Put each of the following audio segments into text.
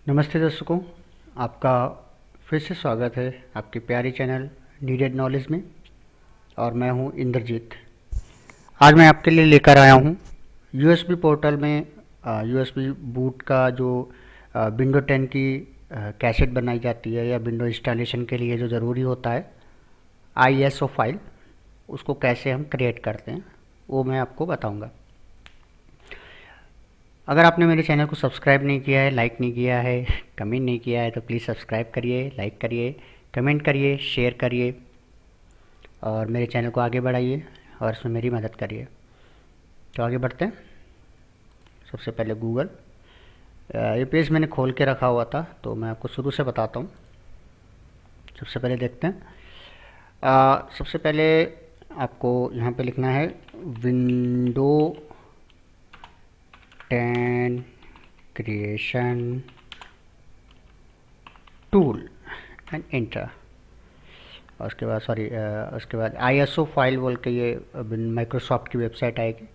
नमस्ते दर्शकों, आपका फिर से स्वागत है आपके प्यारे चैनल नीडेड नॉलेज में। और मैं हूं इंद्रजीत। आज मैं आपके लिए लेकर आया हूं यूएसबी पोर्टल में यूएसबी बूट का जो विंडो 10 की कैसेट बनाई जाती है या विंडो इंस्टॉलेशन के लिए जो ज़रूरी होता है आईएसओ फाइल, उसको कैसे हम क्रिएट करते हैं वो मैं आपको बताऊंगा। अगर आपने मेरे चैनल को सब्सक्राइब नहीं किया है, लाइक नहीं किया है, कमेंट नहीं किया है तो प्लीज़ सब्सक्राइब करिए, लाइक करिए, कमेंट करिए, शेयर करिए और मेरे चैनल को आगे बढ़ाइए और इसमें मेरी मदद करिए। तो आगे बढ़ते हैं। सबसे पहले गूगल, ये पेज मैंने खोल के रखा हुआ था तो मैं आपको शुरू से बताता हूँ। सबसे पहले देखते हैं। सबसे पहले आपको यहाँ पे लिखना है window 10 creation tool and enter. और उसके बाद आईएसओ फाइल बोल के ये माइक्रोसॉफ्ट की वेबसाइट आएगी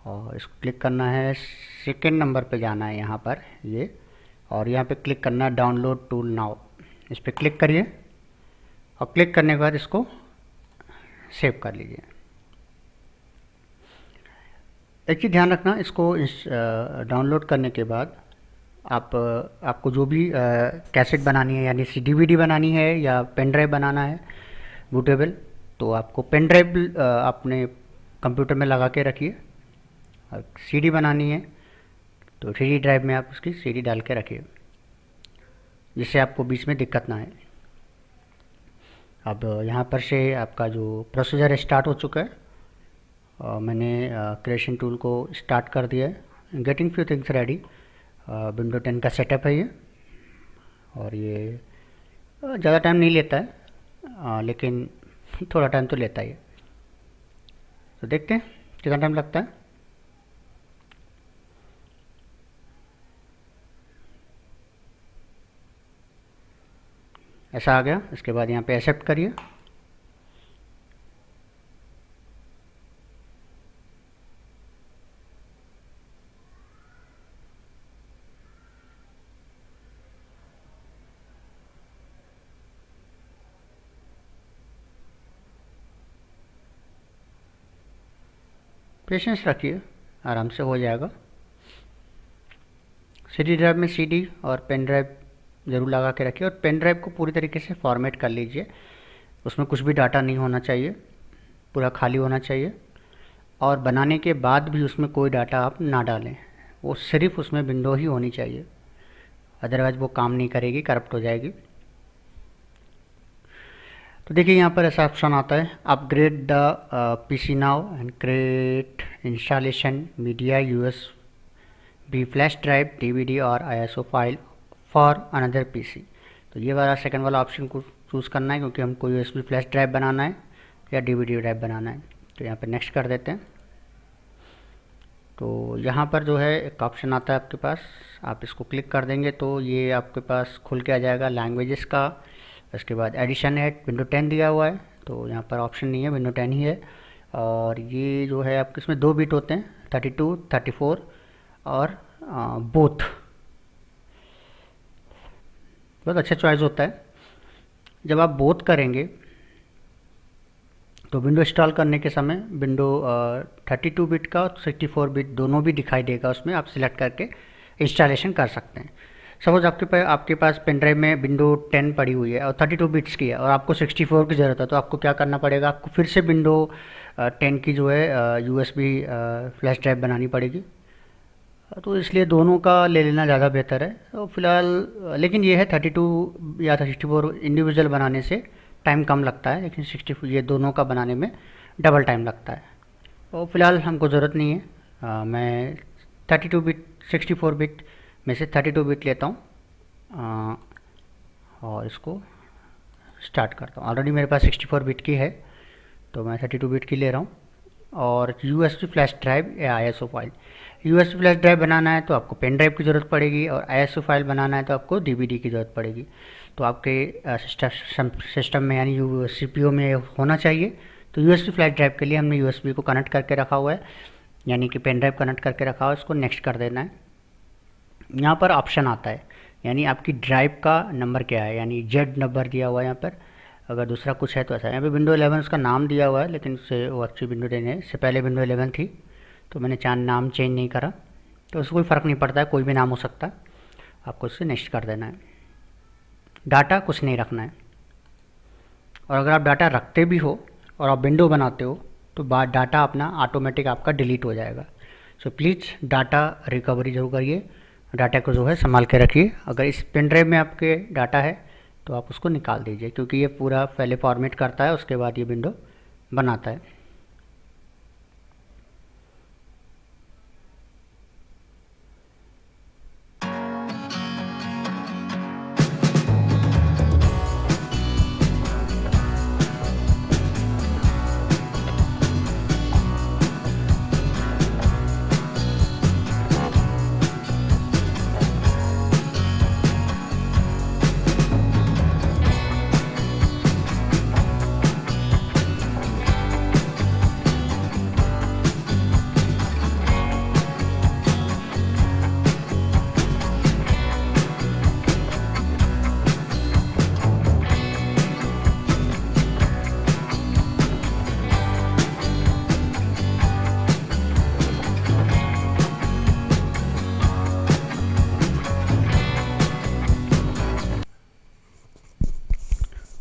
और इसको क्लिक करना है। सेकेंड नंबर पे जाना है यहाँ पर ये, और यहाँ पे क्लिक करना है डाउनलोड टूल नाउ। इस पर क्लिक करिए और क्लिक करने के बाद इसको सेव कर लीजिए। एक चीज़ ध्यान रखना, इसको डाउनलोड करने के बाद आपको जो भी कैसेट बनानी है, यानी डीवीडी बनानी है या पेन ड्राइव बनाना है बूटेबल, तो आपको पेन ड्राइव अपने कंप्यूटर में लगा के रखिए। और सीडी बनानी है तो सीडी ड्राइव में आप उसकी सीडी डाल के रखिए, जिससे आपको बीच में दिक्कत ना आए। अब यहाँ पर से आपका जो प्रोसीजर स्टार्ट हो चुका है। मैंने क्रिएशन टूल को स्टार्ट कर दिया है। Getting few things ready, window 10 का सेटअप है ये, और ये ज़्यादा टाइम नहीं लेता है, लेकिन थोड़ा टाइम तो लेता ही है। तो देखते हैं कितना टाइम लगता है। ऐसा आ गया। इसके बाद यहाँ पे एक्सेप्ट करिए। पेशेंस रखिए, आराम से हो जाएगा। सीडी ड्राइव में सीडी और पेन ड्राइव ज़रूर लगा के रखिए, और पेन ड्राइव को पूरी तरीके से फॉर्मेट कर लीजिए। उसमें कुछ भी डाटा नहीं होना चाहिए, पूरा खाली होना चाहिए। और बनाने के बाद भी उसमें कोई डाटा आप ना डालें, वो सिर्फ उसमें विंडो ही होनी चाहिए, अदरवाइज़ वो काम नहीं करेगी, करप्ट हो जाएगी। तो देखिए यहाँ पर ऐसा ऑप्शन आता है, upgrade the PC now and create installation media USB flash drive DVD और ISO file for another PC. तो ये वाला सेकंड वाला ऑप्शन को चूज़ करना है, क्योंकि हमको यूएसबी फ्लैश ड्राइव बनाना है या डीवीडी ड्राइव बनाना है। तो यहाँ पर नेक्स्ट कर देते हैं। तो यहाँ पर जो है एक ऑप्शन आता है आपके पास, आप इसको क्लिक कर देंगे तो ये आपके पास खुल के आ जाएगा लैंग्वेजेस का। इसके बाद एडिशन है, विंडो 10 दिया हुआ है तो यहाँ पर ऑप्शन नहीं है, विंडो 10 ही है। और ये जो है आपके इसमें 2 बिट होते हैं, 32, 34 और बोथ। बहुत अच्छा चॉइस होता है। जब आप बोथ करेंगे तो विंडो इंस्टॉल करने के समय विंडो 32 बिट का और 64 बिट दोनों भी दिखाई देगा, उसमें आप सिलेक्ट करके इंस्टॉलेशन कर सकते हैं। सपोज आपके पास पेन ड्राइव में विंडो 10 पड़ी हुई है और 32 बिट्स की है और आपको 64 की ज़रूरत है, तो आपको क्या करना पड़ेगा, आपको फिर से विंडो 10 की जो है यूएसबी फ्लैश ड्राइव बनानी पड़ेगी। तो इसलिए दोनों का ले लेना ज़्यादा बेहतर है। तो फिलहाल लेकिन ये है 32 या 64 इंडिविजुअल बनाने से टाइम कम लगता है, लेकिन 64 ये दोनों का बनाने में डबल टाइम लगता है। तो फिलहाल हमको ज़रूरत नहीं है। मैं 32 बिट 64 बिट में से 32 बिट लेता हूँ और इसको स्टार्ट करता हूँ। ऑलरेडी मेरे पास 64 बिट की है तो मैं 32 बिट की ले रहा हूँ। और यूएसबी फ्लैश ड्राइव या ISO file, USB flash drive बनाना है तो आपको पेन ड्राइव की ज़रूरत पड़ेगी, और आईएसओ फाइल बनाना है तो आपको डीवीडी की ज़रूरत पड़ेगी। तो आपके सिस्टम में यानी सीपीयू में होना चाहिए। तो यूएसबी फ्लैश ड्राइव के लिए हमने यूएसबी को कनेक्ट करके रखा हुआ है, यानी कि पेन ड्राइव कनेक्ट करके रखा हुआ है। इसको नेक्स्ट कर देना है। यहाँ पर ऑप्शन आता है यानी आपकी ड्राइव का नंबर क्या है, यानी जेड नंबर दिया हुआ है यहाँ पर। अगर दूसरा कुछ है तो ऐसा, यहाँ पे विंडो 11 उसका नाम दिया हुआ है, लेकिन उससे वो अच्छी विंडो 10 है। इससे पहले विंडो 11 थी, तो मैंने नाम चेंज नहीं करा, तो उसको कोई फ़र्क नहीं पड़ता है, कोई भी नाम हो सकता है। आपको उससे नेक्स्ट कर देना है। डाटा कुछ नहीं रखना है, और अगर आप डाटा रखते भी हो और आप विंडो बनाते हो तो बाद डाटा अपना ऑटोमेटिक आपका डिलीट हो जाएगा। सो प्लीज़ डाटा रिकवरी जरूर करिए, डाटा को जो है संभाल के रखिए। अगर इस पेन ड्राइव में आपके डाटा है तो आप उसको निकाल दीजिए, क्योंकि ये पूरा पहले फॉर्मेट करता है, उसके बाद ये विंडो बनाता है।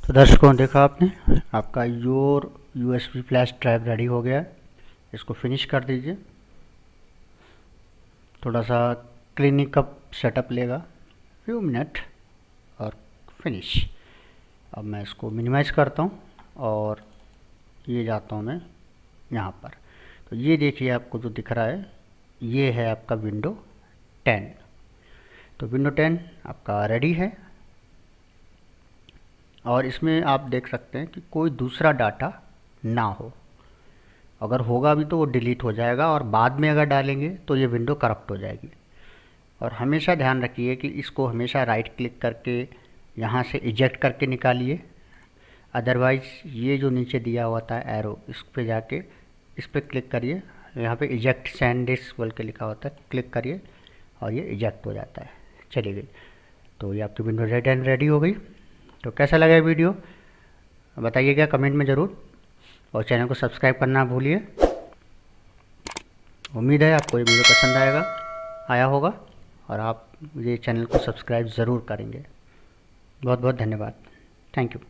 तो दर्शकों, देखा आपने, आपका your USB flash drive ready हो गया है। इसको फिनिश कर दीजिए। थोड़ा सा क्लीनिक अप सेटअप लेगा, फ्यू मिनट, और फिनिश। अब मैं इसको मिनिमाइज़ करता हूँ और ये जाता हूँ मैं यहाँ पर। तो ये देखिए, आपको जो दिख रहा है ये है आपका विंडो 10। तो विंडो 10 आपका रेडी है, और इसमें आप देख सकते हैं कि कोई दूसरा डाटा ना हो। अगर होगा भी तो वो डिलीट हो जाएगा, और बाद में अगर डालेंगे तो ये विंडो करप्ट हो जाएगी। और हमेशा ध्यान रखिए कि इसको हमेशा राइट क्लिक करके यहाँ से इजेक्ट करके निकालिए। अदरवाइज़ ये जो नीचे दिया हुआ था एरो, इस पे जाके इस पर क्लिक करिए, यहाँ पे इजेक्ट सैंडिस्क बोल के लिखा होता है, क्लिक करिए और ये इजेक्ट हो जाता है, चली गई। तो ये आपकी विंडो 10 रेडी हो गई। तो कैसा लगा ये वीडियो बताइएगा कमेंट में ज़रूर, और चैनल को सब्सक्राइब करना भूलिए। उम्मीद है आपको ये वीडियो पसंद आया होगा, और आप ये चैनल को सब्सक्राइब ज़रूर करेंगे। बहुत बहुत धन्यवाद। Thank you.